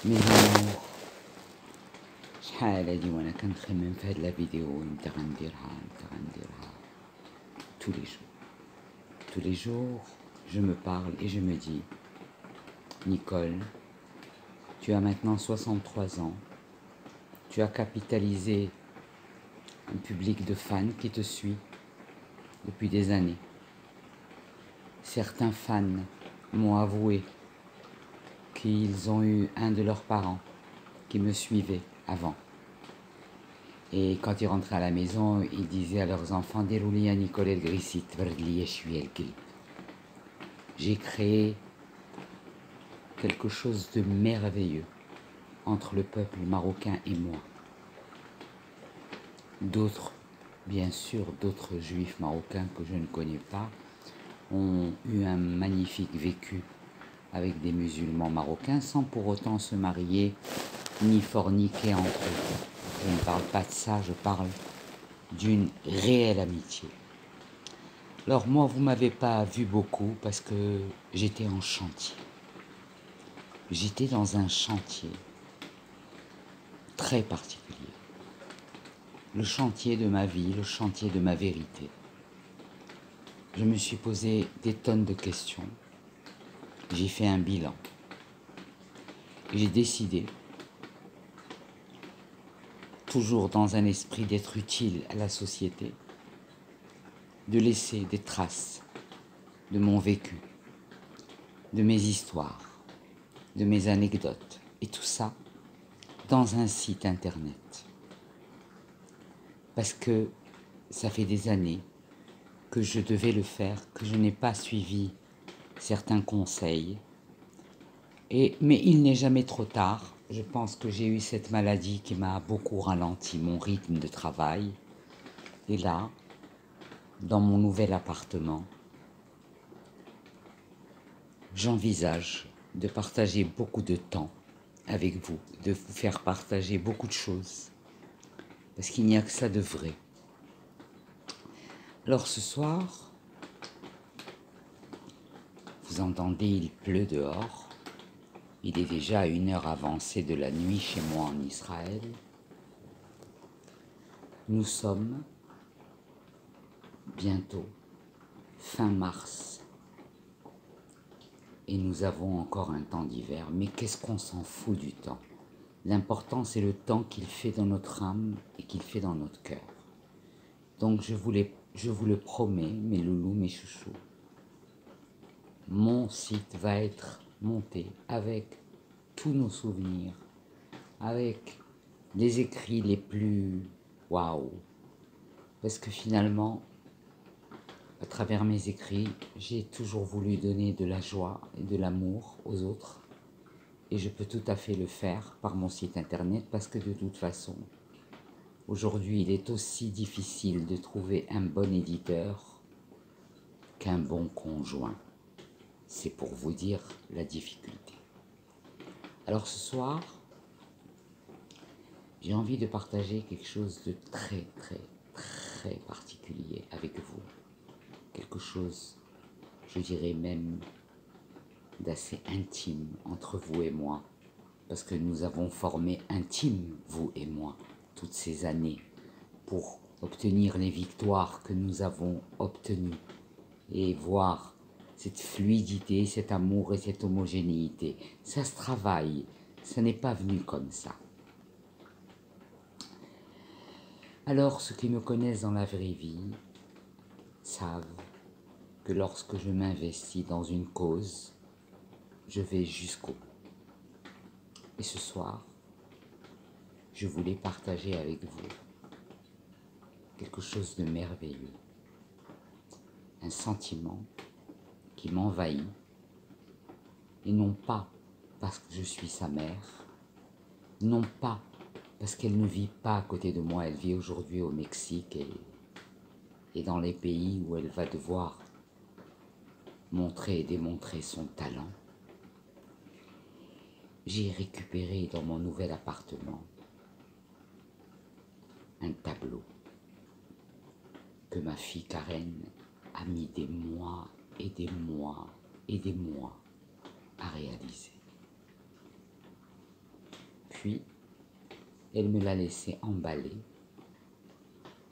mes amours, شحال هادي وانا كنخمم في هاد لا فيديو امتى غنديرها tous les jours. Tous les jours, je me parle et je me dis, Nicole, tu as maintenant 63 ans, tu as capitalisé un public de fans qui te suit depuis des années. Certains fans m'ont avoué qu'ils ont eu un de leurs parents qui me suivait avant. Et quand ils rentraient à la maison, ils disaient à leurs enfants, déroulez à Nicole El Grissit, j'ai créé quelque chose de merveilleux entre le peuple marocain et moi. D'autres, bien sûr, d'autres juifs marocains que je ne connais pas, ont eu un magnifique vécu avec des musulmans marocains sans pour autant se marier ni forniquer entre eux. Je ne parle pas de ça, je parle d'une réelle amitié. Alors moi, vous ne m'avez pas vu beaucoup parce que j'étais en chantier. J'étais dans un chantier très particulier. Le chantier de ma vie, le chantier de ma vérité. Je me suis posé des tonnes de questions. J'ai fait un bilan. J'ai décidé, toujours dans un esprit d'être utile à la société, de laisser des traces de mon vécu, de mes histoires, de mes anecdotes, et tout ça dans un site internet. Parce que ça fait des années que je devais le faire, que je n'ai pas suivi certains conseils. Mais il n'est jamais trop tard. Je pense que j'ai eu cette maladie qui m'a beaucoup ralenti mon rythme de travail. Et là, dans mon nouvel appartement, j'envisage de partager beaucoup de temps avec vous, de vous faire partager beaucoup de choses. Parce qu'il n'y a que ça de vrai. Alors ce soir, vous entendez, il pleut dehors. Il est déjà 1 heure avancée de la nuit chez moi en Israël. Nous sommes bientôt fin mars. Et nous avons encore un temps d'hiver. Mais qu'est-ce qu'on s'en fout du temps? L'important, c'est le temps qu'il fait dans notre âme et qu'il fait dans notre cœur. Donc je vous le promets, mes loulous, mes chouchous. Mon site va être monté avec tous nos souvenirs, avec les écrits les plus waouh. Parce que finalement, à travers mes écrits, j'ai toujours voulu donner de la joie et de l'amour aux autres. Et je peux tout à fait le faire par mon site internet parce que de toute façon, aujourd'hui, il est aussi difficile de trouver un bon éditeur qu'un bon conjoint. C'est pour vous dire la difficulté. Alors ce soir, j'ai envie de partager quelque chose de très, très, très particulier avec vous. Quelque chose, je dirais même, d'assez intime entre vous et moi. Parce que nous avons formé intime, vous et moi, toutes ces années, pour obtenir les victoires que nous avons obtenues et voir cette fluidité, cet amour et cette homogénéité. Ça se travaille, ça n'est pas venu comme ça. Alors, ceux qui me connaissent dans la vraie vie savent que lorsque je m'investis dans une cause, je vais jusqu'au bout. Et ce soir, je voulais partager avec vous quelque chose de merveilleux, un sentiment qui m'envahit, et non pas parce que je suis sa mère, non pas parce qu'elle ne vit pas à côté de moi, elle vit aujourd'hui au Mexique et dans les pays où elle va devoir montrer et démontrer son talent. J'ai récupéré dans mon nouvel appartement un tableau que ma fille Karen a mis des mois et des mois et des mois à réaliser. Puis, elle me l'a laissé emballer.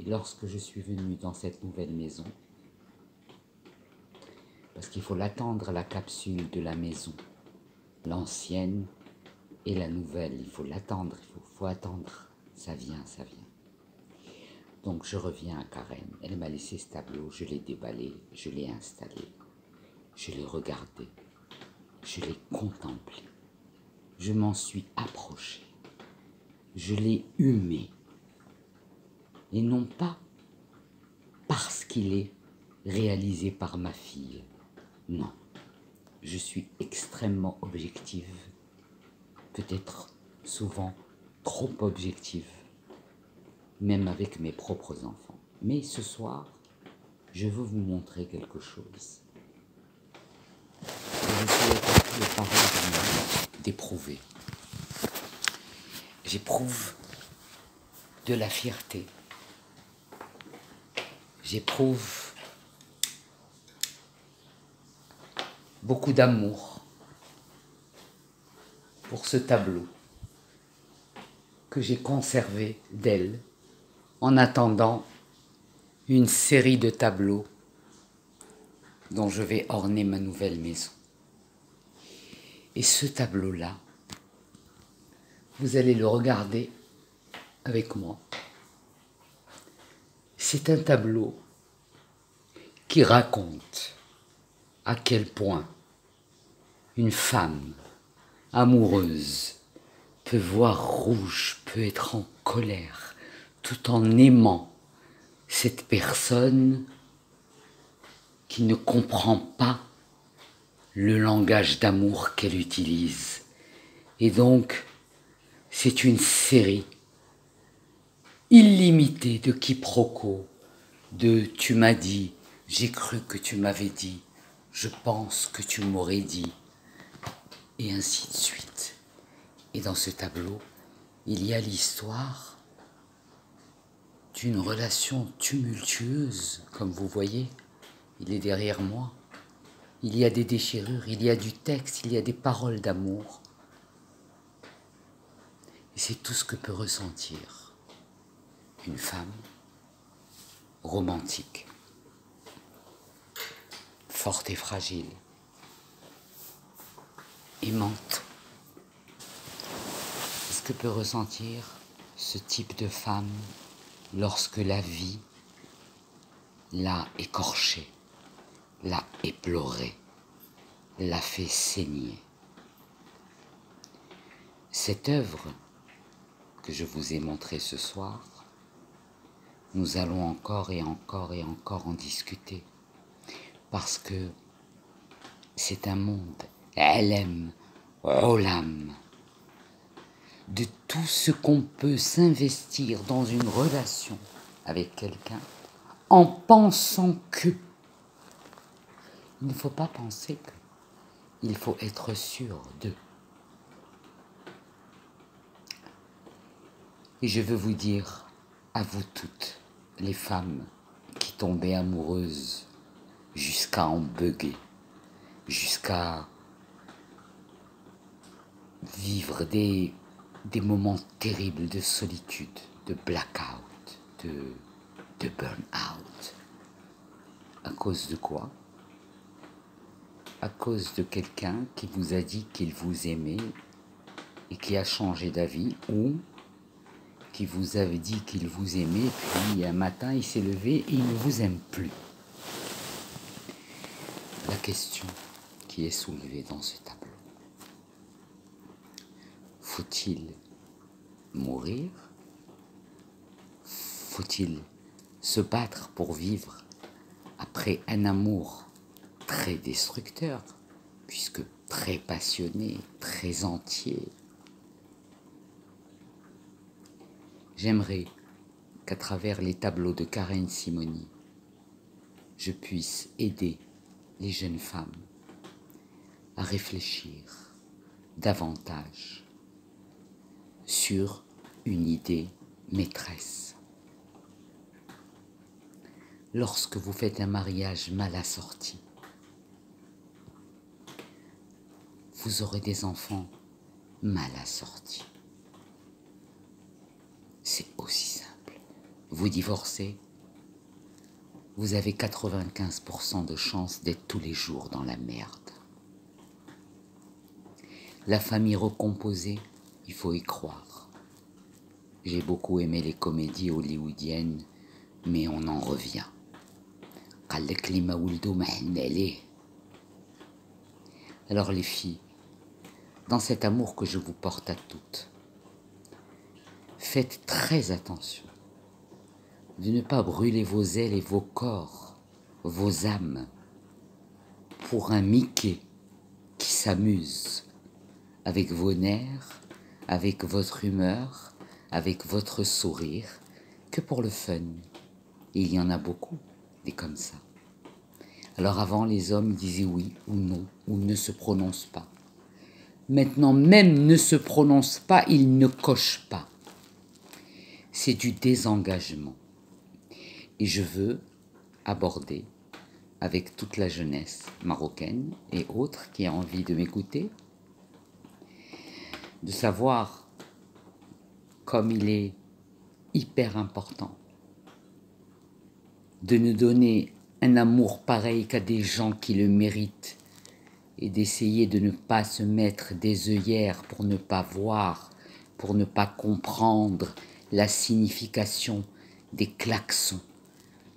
Et lorsque je suis venu dans cette nouvelle maison, parce qu'il faut l'attendre, la capsule de la maison, l'ancienne et la nouvelle, il faut l'attendre, il faut attendre, ça vient, ça vient. Donc je reviens à Karen, elle m'a laissé ce tableau, je l'ai déballé, je l'ai installé, je l'ai regardé, je l'ai contemplé, je m'en suis approché, je l'ai humé, et non pas parce qu'il est réalisé par ma fille, non, je suis extrêmement objective, peut-être souvent trop objective, même avec mes propres enfants. Mais ce soir, je veux vous montrer quelque chose. Et je souhaite le parler d'éprouver. J'éprouve de la fierté. J'éprouve beaucoup d'amour pour ce tableau que j'ai conservé d'elle en attendant une série de tableaux dont je vais orner ma nouvelle maison. Et ce tableau-là, vous allez le regarder avec moi. C'est un tableau qui raconte à quel point une femme amoureuse peut voir rouge, peut être en colère, tout en aimant cette personne qui ne comprend pas le langage d'amour qu'elle utilise. Et donc, c'est une série illimitée de quiproquos, de « tu m'as dit »,« j'ai cru que tu m'avais dit »,« je pense que tu m'aurais dit », et ainsi de suite. Et dans ce tableau, il y a l'histoire d'une relation tumultueuse, comme vous voyez, il est derrière moi. Il y a des déchirures, il y a du texte, il y a des paroles d'amour. Et c'est tout ce que peut ressentir une femme romantique, forte et fragile, aimante. C'est ce que peut ressentir ce type de femme lorsque la vie l'a écorchée, l'a éplorée, l'a fait saigner. Cette œuvre que je vous ai montrée ce soir, nous allons encore et encore et encore en discuter, parce que c'est un monde, Elem, Olam, de tout ce qu'on peut s'investir dans une relation avec quelqu'un en pensant que. Il ne faut pas penser que. Il faut être sûr de. Et je veux vous dire, à vous toutes, les femmes qui tombaient amoureuses jusqu'à en bugger, jusqu'à vivre des moments terribles de solitude, de blackout, de burn-out. À cause de quoi? À cause de quelqu'un qui vous a dit qu'il vous aimait et qui a changé d'avis, ou qui vous avait dit qu'il vous aimait, puis un matin il s'est levé et il ne vous aime plus. La question qui est soulevée dans ce tableau: faut-il mourir? Faut-il se battre pour vivre après un amour très destructeur, puisque très passionné, très entier? J'aimerais qu'à travers les tableaux de Karen Simoni, je puisse aider les jeunes femmes à réfléchir davantage sur une idée maîtresse. Lorsque vous faites un mariage mal assorti, vous aurez des enfants mal assortis. C'est aussi simple. Vous divorcez, vous avez 95% de chances d'être tous les jours dans la merde. La famille recomposée, il faut y croire. J'ai beaucoup aimé les comédies hollywoodiennes, mais on en revient. Alors les filles, dans cet amour que je vous porte à toutes, faites très attention de ne pas brûler vos ailes et vos corps, vos âmes, pour un Mickey qui s'amuse avec vos nerfs, avec votre humeur, avec votre sourire, que pour le fun. Et il y en a beaucoup, des comme ça. Alors avant, les hommes disaient oui ou non, ou ne se prononcent pas. Maintenant, même ne se prononcent pas, ils ne cochent pas. C'est du désengagement. Et je veux aborder avec toute la jeunesse marocaine et autres qui a envie de m'écouter, de savoir comme il est hyper important de ne donner un amour pareil qu'à des gens qui le méritent et d'essayer de ne pas se mettre des œillères pour ne pas voir, pour ne pas comprendre la signification des klaxons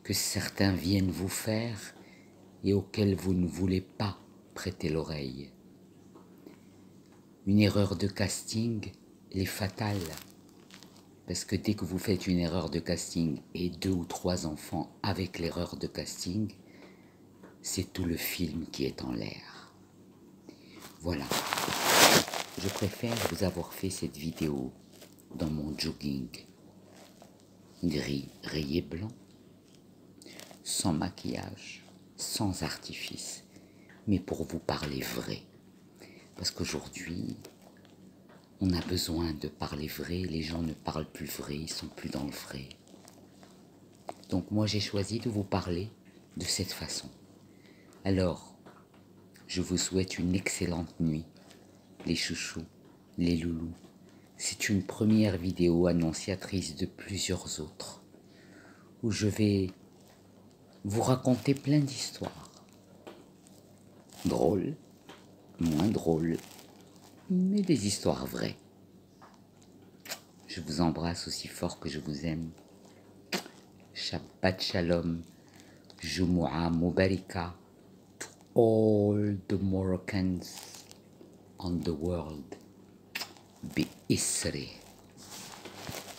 que certains viennent vous faire et auxquels vous ne voulez pas prêter l'oreille. Une erreur de casting, elle est fatale. Parce que dès que vous faites une erreur de casting et 2 ou 3 enfants avec l'erreur de casting, c'est tout le film qui est en l'air. Voilà. Je préfère vous avoir fait cette vidéo dans mon jogging gris rayé blanc, sans maquillage, sans artifice, mais pour vous parler vrai. Parce qu'aujourd'hui, on a besoin de parler vrai, les gens ne parlent plus vrai, ils sont plus dans le vrai. Donc moi j'ai choisi de vous parler de cette façon. Alors, je vous souhaite une excellente nuit, les chouchous, les loulous. C'est une première vidéo annonciatrice de plusieurs autres, où je vais vous raconter plein d'histoires. Drôles, moins drôles, mais des histoires vraies. Je vous embrasse aussi fort que je vous aime. Shabbat Shalom, Jumu'ah Mubarika to all the Moroccans on the world. Bi Isri.